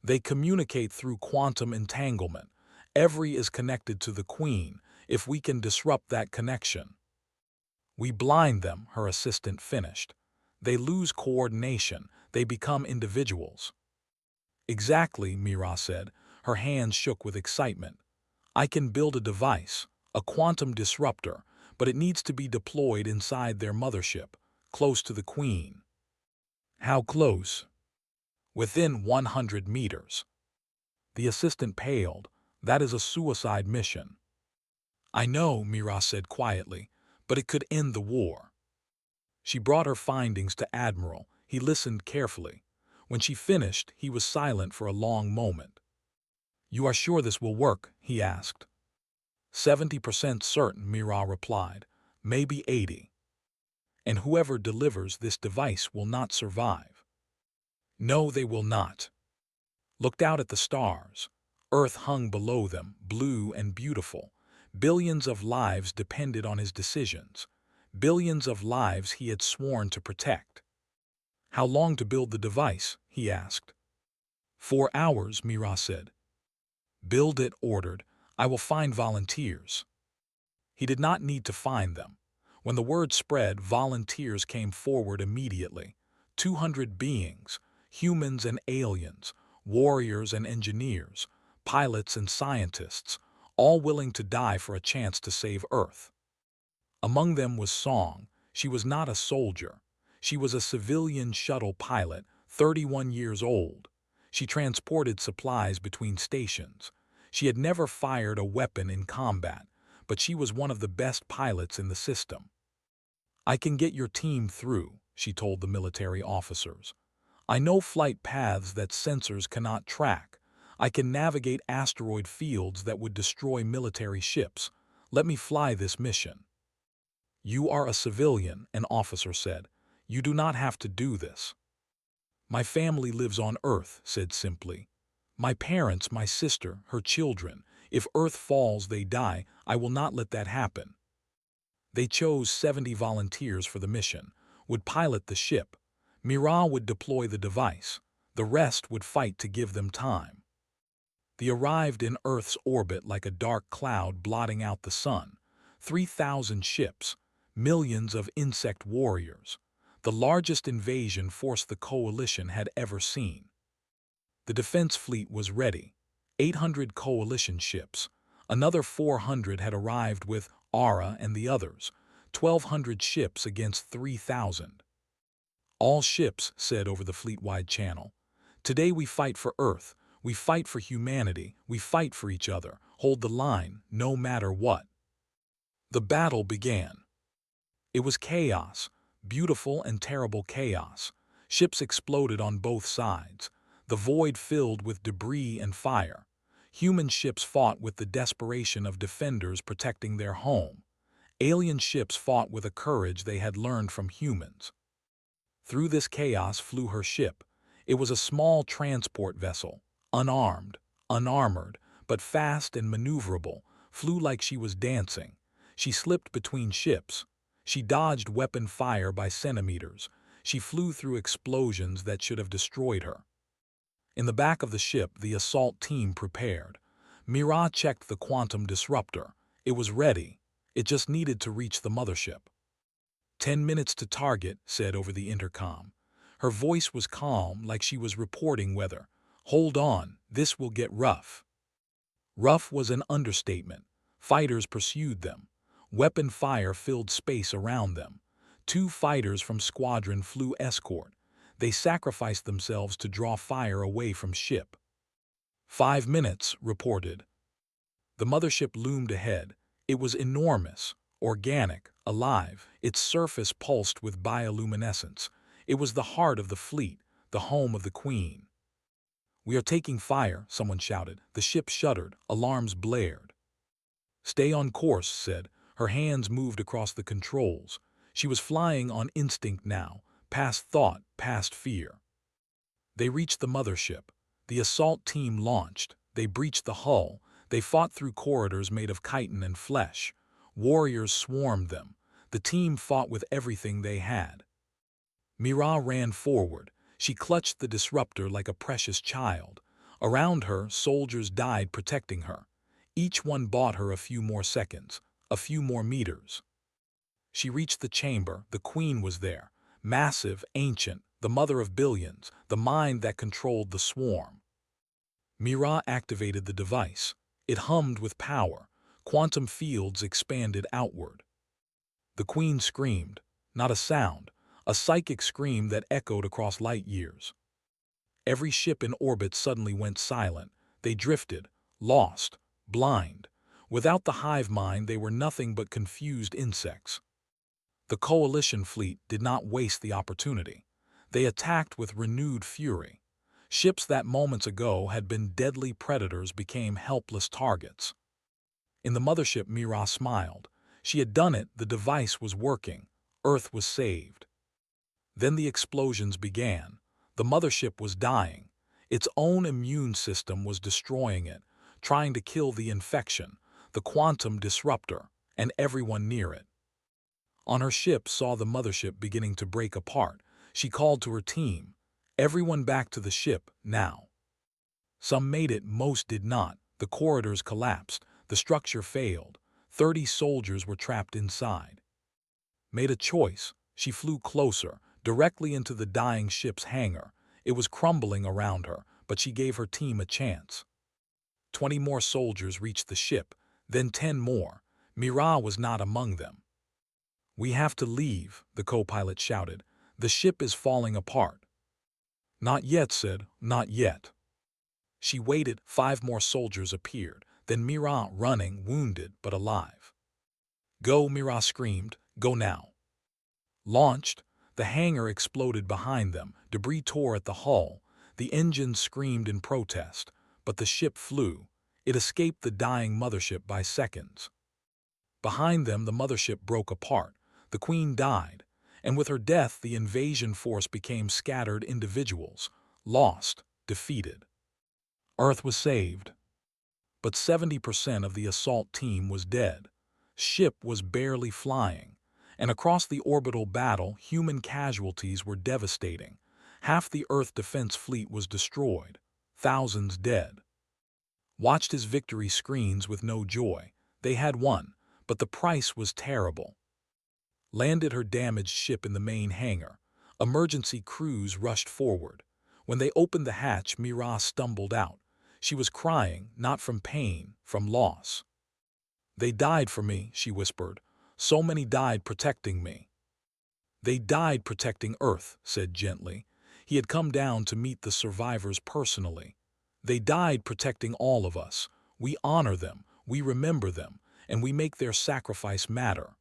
They communicate through quantum entanglement. Every is connected to the queen. If we can disrupt that connection, we blind them, her assistant finished. They lose coordination. They become individuals. Exactly, Mira said. Her hands shook with excitement. I can build a device, a quantum disruptor, but it needs to be deployed inside their mothership, close to the queen. How close? Within 100 meters. The assistant paled. That is a suicide mission. I know, Mira said quietly, but it could end the war. She brought her findings to Admiral. He listened carefully. When she finished, he was silent for a long moment. You are sure this will work? He asked. 70% certain, Mira replied. Maybe 80. And whoever delivers this device will not survive. No, they will not. Looked out at the stars. Earth hung below them, blue and beautiful. Billions of lives depended on his decisions. Billions of lives he had sworn to protect. How long to build the device? He asked. 4 hours, Mira said. Build it, ordered. I will find volunteers. He did not need to find them. When the word spread, volunteers came forward immediately. 200 beings, humans and aliens, warriors and engineers, pilots and scientists, all willing to die for a chance to save Earth. Among them was Song. She was not a soldier. She was a civilian shuttle pilot, 31 years old. She transported supplies between stations. She had never fired a weapon in combat, but she was one of the best pilots in the system. I can get your team through, she told the military officers. I know flight paths that sensors cannot track. I can navigate asteroid fields that would destroy military ships. Let me fly this mission. You are a civilian, an officer said. You do not have to do this. My family lives on Earth, said simply. My parents, my sister, her children. If Earth falls, they die. I will not let that happen. They chose 70 volunteers for the mission, would pilot the ship. Mira would deploy the device. The rest would fight to give them time. They arrived in Earth's orbit like a dark cloud blotting out the sun. 3,000 ships, millions of insect warriors. The largest invasion force the coalition had ever seen. The defense fleet was ready. 800 coalition ships. Another 400 had arrived with Ara and the others. 1,200 ships against 3,000. All ships said over the fleet-wide channel. Today we fight for Earth. We fight for humanity. We fight for each other. Hold the line, no matter what. The battle began. It was chaos. Beautiful and terrible chaos. Ships exploded on both sides. The void filled with debris and fire. Human ships fought with the desperation of defenders protecting their home. Alien ships fought with a courage they had learned from humans. Through this chaos flew her ship. It was a small transport vessel, unarmed, unarmored, but fast and maneuverable, flew like she was dancing. She slipped between ships. She dodged weapon fire by centimeters. She flew through explosions that should have destroyed her. In the back of the ship, the assault team prepared. Mira checked the quantum disruptor. It was ready. It just needed to reach the mothership. 10 minutes to target, said over the intercom. Her voice was calm, like she was reporting weather. Hold on, this will get rough. Rough was an understatement. Fighters pursued them. Weapon fire filled space around them. 2 fighters from squadron flew escort. They sacrificed themselves to draw fire away from ship. 5 minutes, reported. The mothership loomed ahead. It was enormous, organic, alive. Its surface pulsed with bioluminescence. It was the heart of the fleet, the home of the Queen. We are taking fire, someone shouted. The ship shuddered. Alarms blared. Stay on course, said. Her hands moved across the controls. She was flying on instinct now. past thought, past fear. They reached the mothership. The assault team launched. They breached the hull. They fought through corridors made of chitin and flesh. Warriors swarmed them. The team fought with everything they had. Mira ran forward. She clutched the disruptor like a precious child. Around her, soldiers died protecting her. Each one bought her a few more seconds, a few more meters. She reached the chamber. The queen was there. Massive, ancient, the mother of billions, the mind that controlled the swarm. Mira activated the device. It hummed with power. Quantum fields expanded outward. The queen screamed. Not a sound. A psychic scream that echoed across light years. Every ship in orbit suddenly went silent. They drifted, lost, blind. Without the hive mind, they were nothing but confused insects. The coalition fleet did not waste the opportunity. They attacked with renewed fury. Ships that moments ago had been deadly predators became helpless targets. In the mothership, Mira smiled. She had done it. The device was working. Earth was saved. Then the explosions began. The mothership was dying. Its own immune system was destroying it, trying to kill the infection, the quantum disruptor, and everyone near it. On her ship saw the mothership beginning to break apart. She called to her team. Everyone back to the ship, now. Some made it, most did not. The corridors collapsed. The structure failed. 30 soldiers were trapped inside. Made a choice. She flew closer, directly into the dying ship's hangar. It was crumbling around her, but she gave her team a chance. 20 more soldiers reached the ship, then 10 more. Mira was not among them. "We have to leave," the co-pilot shouted. "The ship is falling apart." "Not yet," said, "not yet." She waited. 5 more soldiers appeared. Then Mira, running, wounded but alive. "Go," Mira screamed. "Go now." Launched. The hangar exploded behind them. Debris tore at the hull. The engines screamed in protest. But the ship flew. It escaped the dying mothership by seconds. Behind them, the mothership broke apart. The queen died. And with her death, the invasion force became scattered individuals. Lost. Defeated. Earth was saved. But 70% of the assault team was dead. Ship was barely flying. And across the orbital battle, human casualties were devastating. Half the Earth defense fleet was destroyed. Thousands dead. Watched his victory screens with no joy. They had won, but the price was terrible. Landed her damaged ship in the main hangar. Emergency crews rushed forward. When they opened the hatch, Mira stumbled out. She was crying, not from pain, from loss. "They died for me," she whispered. "So many died protecting me." "They died protecting Earth," said gently. He had come down to meet the survivors personally. "They died protecting all of us. We honor them, we remember them, and we make their sacrifice matter."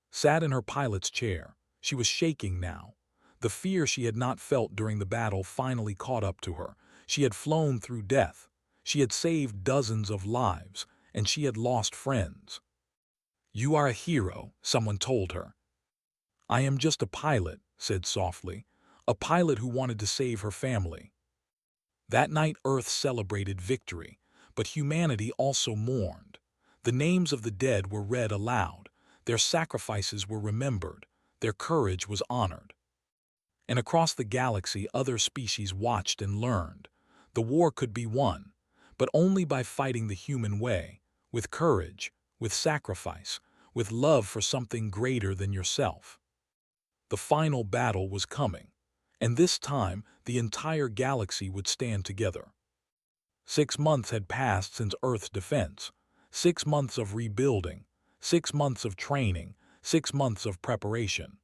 Sat in her pilot's chair. She was shaking now. The fear she had not felt during the battle finally caught up to her. She had flown through death. She had saved dozens of lives, and she had lost friends. "You are a hero," someone told her. "I am just a pilot," said softly. "A pilot who wanted to save her family." That night Earth celebrated victory, but humanity also mourned. The names of the dead were read aloud. Their sacrifices were remembered. Their courage was honored. And across the galaxy other species watched and learned. The war could be won, but only by fighting the human way, with courage, with sacrifice, with love for something greater than yourself. The final battle was coming, and this time the entire galaxy would stand together. 6 months had passed since Earth's defense, 6 months of rebuilding, 6 months of training, 6 months of preparation.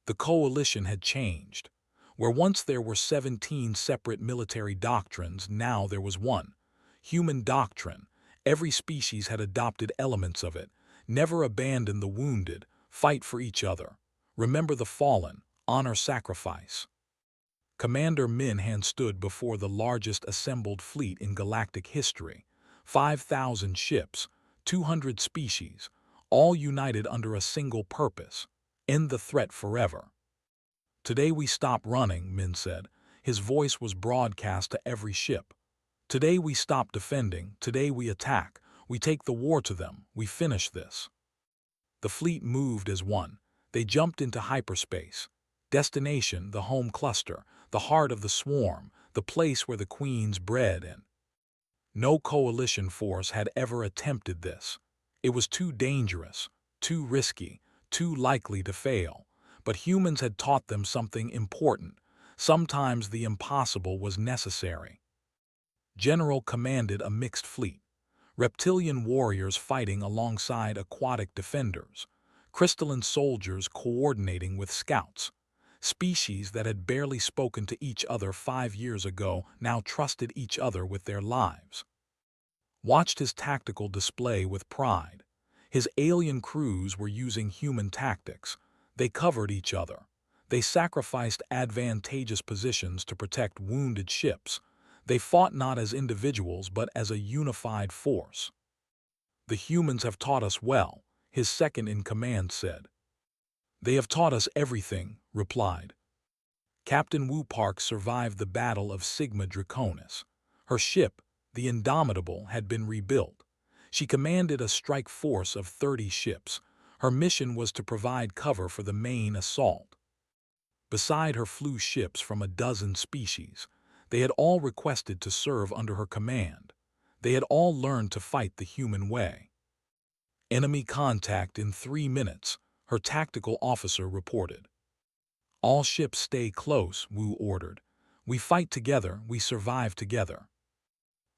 The coalition had changed. Where once there were 17 separate military doctrines, now there was one. Human doctrine. Every species had adopted elements of it. Never abandon the wounded. Fight for each other. Remember the fallen. Honor sacrifice. Commander Minhan stood before the largest assembled fleet in galactic history. 5,000 ships, 200 species, all united under a single purpose: end the threat forever. Today we stop running, Min said. His voice was broadcast to every ship. Today we stop defending, today we attack. We take the war to them, we finish this. The fleet moved as one. They jumped into hyperspace. Destination, the home cluster, the heart of the swarm, the place where the queens bred in. No coalition force had ever attempted this. It was too dangerous, too risky, too likely to fail. But humans had taught them something important. Sometimes the impossible was necessary. General commanded a mixed fleet. Reptilian warriors fighting alongside aquatic defenders. Crystalline soldiers coordinating with scouts. Species that had barely spoken to each other 5 years ago now trusted each other with their lives. Watched his tactical display with pride. His alien crews were using human tactics. They covered each other. They sacrificed advantageous positions to protect wounded ships. They fought not as individuals but as a unified force. The humans have taught us well, his second-in-command said. They have taught us everything, replied. Captain Wu Park survived the Battle of Sigma Draconis. Her ship, the Indomitable, had been rebuilt. She commanded a strike force of 30 ships. Her mission was to provide cover for the main assault. Beside her flew ships from a dozen species. They had all requested to serve under her command. They had all learned to fight the human way. Enemy contact in 3 minutes, her tactical officer reported. All ships stay close, Wu ordered. We fight together, we survive together.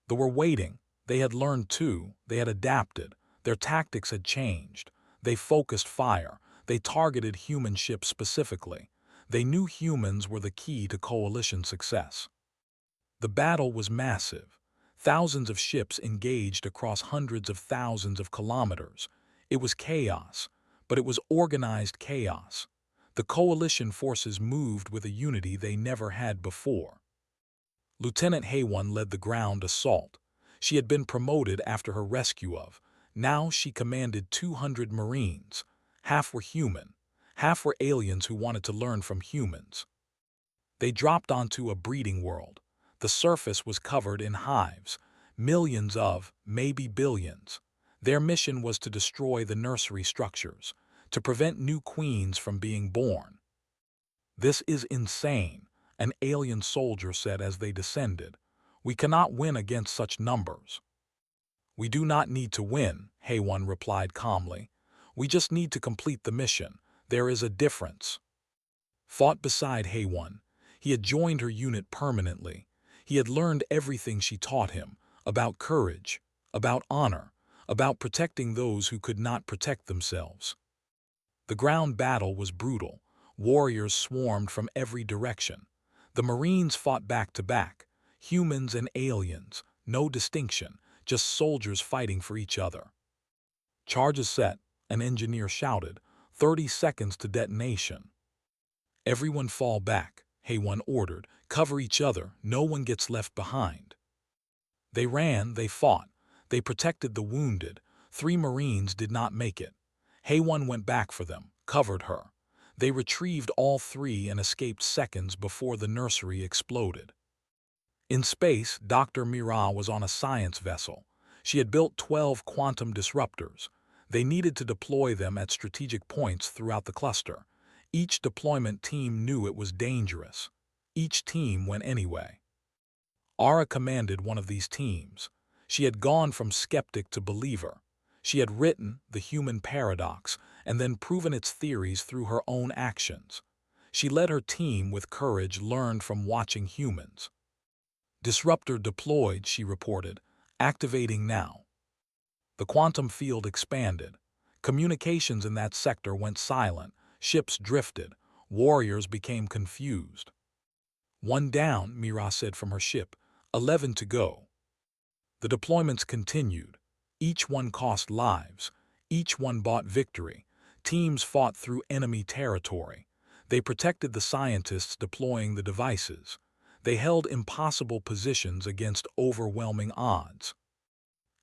They were waiting. They had learned too. They had adapted. Their tactics had changed. They focused fire. They targeted human ships specifically. They knew humans were the key to coalition success. The battle was massive. Thousands of ships engaged across hundreds of thousands of kilometers. It was chaos, but it was organized chaos. The coalition forces moved with a unity they never had before. Lieutenant Haywon led the ground assault. She had been promoted after her rescue of. Now she commanded 200 Marines. Half were human. Half were aliens who wanted to learn from humans. They dropped onto a breeding world. The surface was covered in hives. Millions of, maybe billions. Their mission was to destroy the nursery structures, to prevent new queens from being born. This is insane, an alien soldier said as they descended. We cannot win against such numbers. We do not need to win, Haywon replied calmly. We just need to complete the mission. There is a difference. Fought beside Haywon. He had joined her unit permanently. He had learned everything she taught him, about courage, about honor, about protecting those who could not protect themselves. The ground battle was brutal. Warriors swarmed from every direction. The Marines fought back to back, humans and aliens, no distinction, just soldiers fighting for each other. Charges set, an engineer shouted, 30 seconds to detonation. Everyone fall back, Haywon ordered, cover each other, no one gets left behind. They ran, they fought, they protected the wounded. 3 Marines did not make it. Haywon went back for them, covered her. They retrieved all 3 and escaped seconds before the nursery exploded. In space, Dr. Mira was on a science vessel. She had built 12 quantum disruptors. They needed to deploy them at strategic points throughout the cluster. Each deployment team knew it was dangerous. Each team went anyway. Ara commanded one of these teams. She had gone from skeptic to believer. She had written The Human Paradox and then proven its theories through her own actions. She led her team with courage learned from watching humans. Disruptor deployed, she reported, activating now. The quantum field expanded. Communications in that sector went silent. Ships drifted. Warriors became confused. 1 down, Mira said from her ship. 11 to go. The deployments continued. Each one cost lives. Each one bought victory. Teams fought through enemy territory. They protected the scientists deploying the devices. They held impossible positions against overwhelming odds.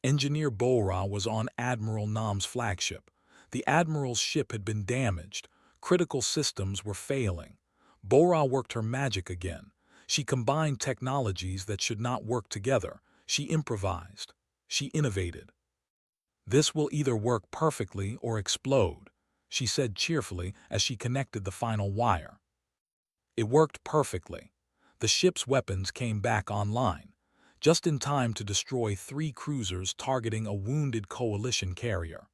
Engineer Bora was on Admiral Nam's flagship. The Admiral's ship had been damaged. Critical systems were failing. Bora worked her magic again. She combined technologies that should not work together. She improvised. She innovated. "This will either work perfectly or explode," she said cheerfully as she connected the final wire. It worked perfectly. The ship's weapons came back online, just in time to destroy 3 cruisers targeting a wounded Coalition carrier.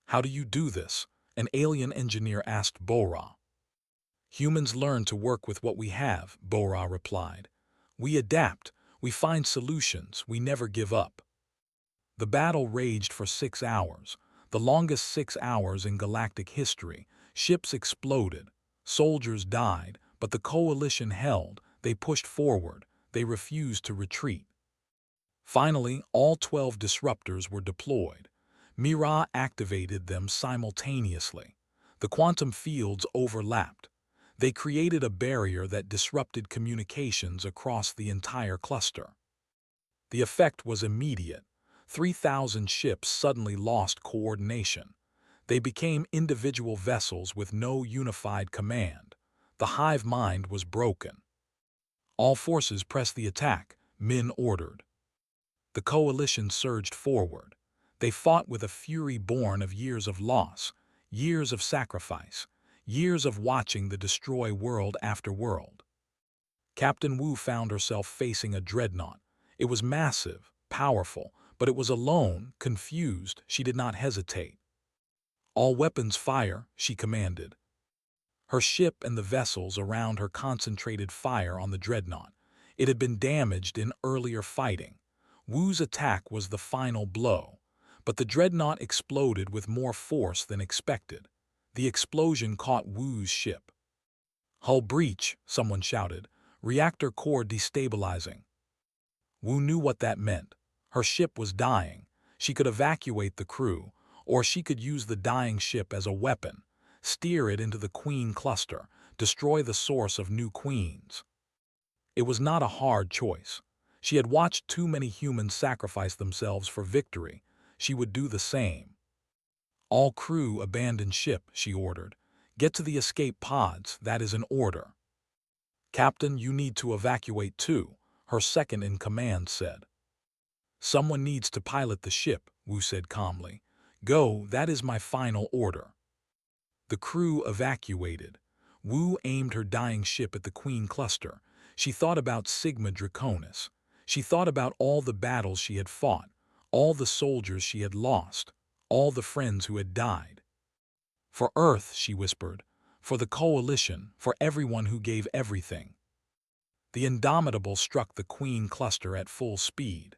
"How do you do this?" an alien engineer asked Bora. "Humans learn to work with what we have," Bora replied. "We adapt, we find solutions, we never give up." The battle raged for 6 hours, the longest 6 hours in galactic history. Ships exploded, soldiers died, but the Coalition held. They pushed forward, they refused to retreat. Finally, all 12 disruptors were deployed. Mira activated them simultaneously. The quantum fields overlapped. They created a barrier that disrupted communications across the entire cluster. The effect was immediate. 3,000 ships suddenly lost coordination. They became individual vessels with no unified command. The hive mind was broken. "All forces press the attack," Min ordered. The Coalition surged forward. They fought with a fury born of years of loss, years of sacrifice, years of watching the destroy world after world. Captain Wu found herself facing a dreadnought. It was massive, powerful, but it was alone, confused. She did not hesitate. "All weapons fire," she commanded. Her ship and the vessels around her concentrated fire on the dreadnought. It had been damaged in earlier fighting. Wu's attack was the final blow, but the dreadnought exploded with more force than expected. The explosion caught Wu's ship. "Hull breach," someone shouted. "Reactor core destabilizing." Wu knew what that meant. Her ship was dying. She could evacuate the crew, or she could use the dying ship as a weapon, steer it into the Queen cluster, destroy the source of new queens. It was not a hard choice. She had watched too many humans sacrifice themselves for victory. She would do the same. "All crew abandon ship," she ordered. "Get to the escape pods, that is an order." "Captain, you need to evacuate too," her second-in-command said. "Someone needs to pilot the ship," Wu said calmly. "Go, that is my final order." The crew evacuated. Wu aimed her dying ship at the Queen cluster. She thought about Sigma Draconis. She thought about all the battles she had fought, all the soldiers she had lost, all the friends who had died. "For Earth," she whispered, "for the Coalition, for everyone who gave everything." The Indomitable struck the Queen cluster at full speed.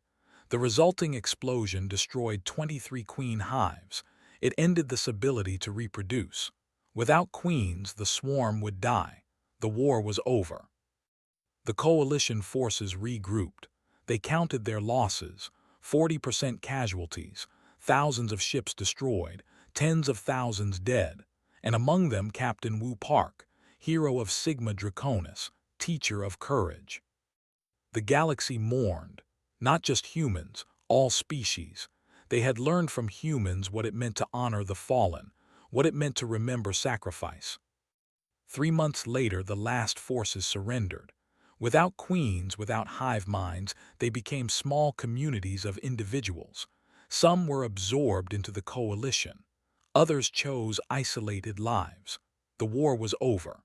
The resulting explosion destroyed 23 queen hives. It ended this ability to reproduce. Without queens, the swarm would die. The war was over. The Coalition forces regrouped. They counted their losses: 40% casualties, thousands of ships destroyed, tens of thousands dead, and among them Captain Wu Park, hero of Sigma Draconis, teacher of courage. The galaxy mourned. Not just humans, all species. They had learned from humans what it meant to honor the fallen, what it meant to remember sacrifice. 3 months later, the last forces surrendered. Without queens, without hive minds, they became small communities of individuals. Some were absorbed into the Coalition. Others chose isolated lives. The war was over.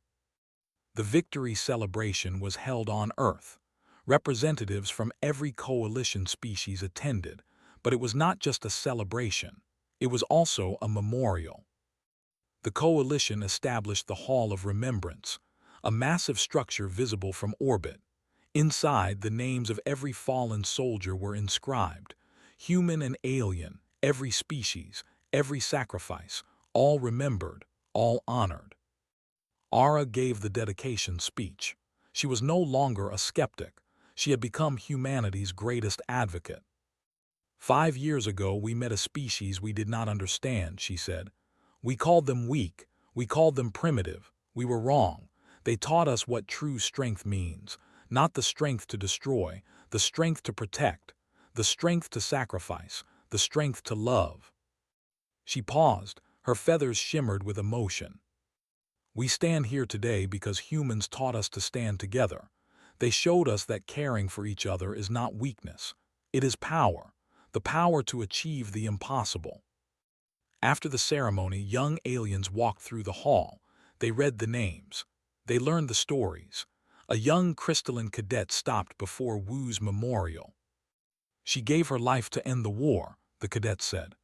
The victory celebration was held on Earth. Representatives from every Coalition species attended, but it was not just a celebration. It was also a memorial. The Coalition established the Hall of Remembrance, a massive structure visible from orbit. Inside, the names of every fallen soldier were inscribed. Human and alien, every species, every sacrifice, all remembered, all honored. Ara gave the dedication speech. She was no longer a skeptic. She had become humanity's greatest advocate. 5 years ago, we met a species we did not understand, she said. We called them weak. We called them primitive. We were wrong. They taught us what true strength means. Not the strength to destroy, the strength to protect, the strength to sacrifice, the strength to love. She paused. Her feathers shimmered with emotion. We stand here today because humans taught us to stand together. They showed us that caring for each other is not weakness. It is power, the power to achieve the impossible. After the ceremony, young aliens walked through the hall. They read the names. They learned the stories. A young crystalline cadet stopped before Wu's memorial. She gave her life to end the war, the cadet said.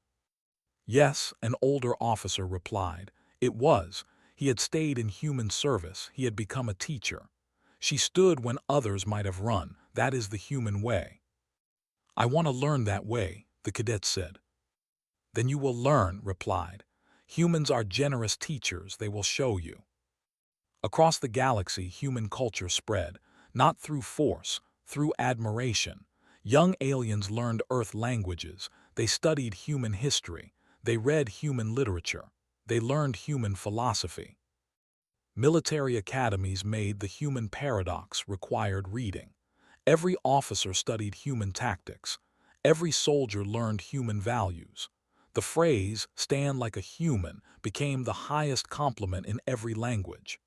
Yes, an older officer replied. It was. He had stayed in human service. He had become a teacher. She stood when others might have run. That is the human way. I want to learn that way, the cadet said. Then you will learn, replied. Humans are generous teachers, they will show you. Across the galaxy, human culture spread, not through force, through admiration. Young aliens learned Earth languages, they studied human history, they read human literature, they learned human philosophy. Military academies made the human paradox required reading. Every officer studied human tactics. Every soldier learned human values. The phrase, stand like a human, became the highest compliment in every language.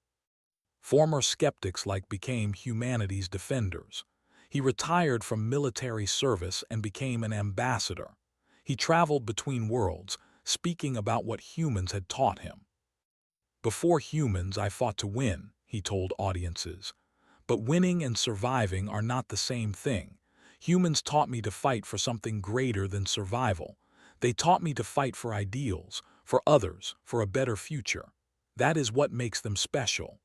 Former skeptics became humanity's defenders. He retired from military service and became an ambassador. He traveled between worlds, speaking about what humans had taught him. Before humans, I fought to win, he told audiences. But winning and surviving are not the same thing. Humans taught me to fight for something greater than survival. They taught me to fight for ideals, for others, for a better future. That is what makes them special.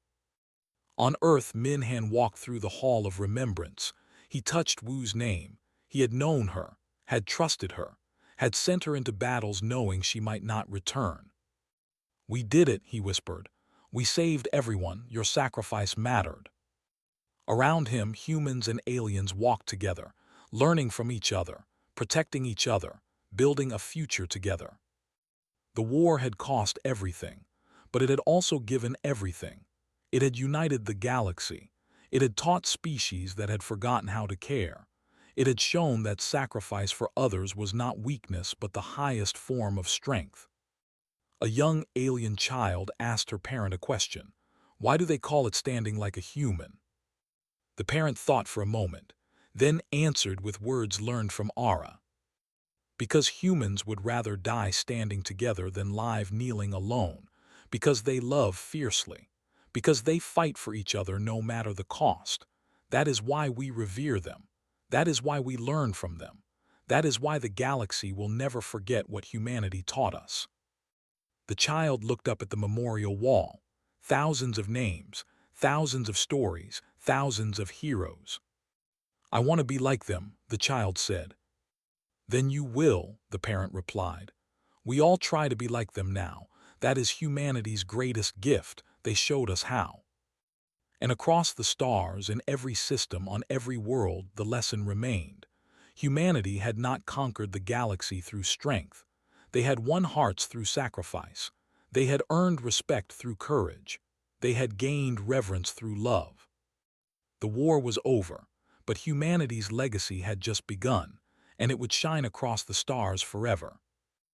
On Earth, Minhan walked through the Hall of Remembrance. He touched Wu's name. He had known her, had trusted her, had sent her into battles knowing she might not return. We did it, he whispered. We saved everyone. Your sacrifice mattered. Around him, humans and aliens walked together, learning from each other, protecting each other, building a future together. The war had cost everything, but it had also given everything. It had united the galaxy. It had taught species that had forgotten how to care. It had shown that sacrifice for others was not weakness but the highest form of strength. A young alien child asked her parent a question. Why do they call it standing like a human? The parent thought for a moment, then answered with words learned from Aura. Because humans would rather die standing together than live kneeling alone, because they love fiercely, because they fight for each other no matter the cost. That is why we revere them. That is why we learn from them. That is why the galaxy will never forget what humanity taught us. The child looked up at the memorial wall. Thousands of names, thousands of stories, thousands of heroes. I want to be like them, the child said. Then you will, the parent replied. We all try to be like them now. That is humanity's greatest gift. They showed us how. And across the stars, in every system, on every world, the lesson remained. Humanity had not conquered the galaxy through strength. They had won hearts through sacrifice. They had earned respect through courage. They had gained reverence through love. The war was over, but humanity's legacy had just begun, and it would shine across the stars forever.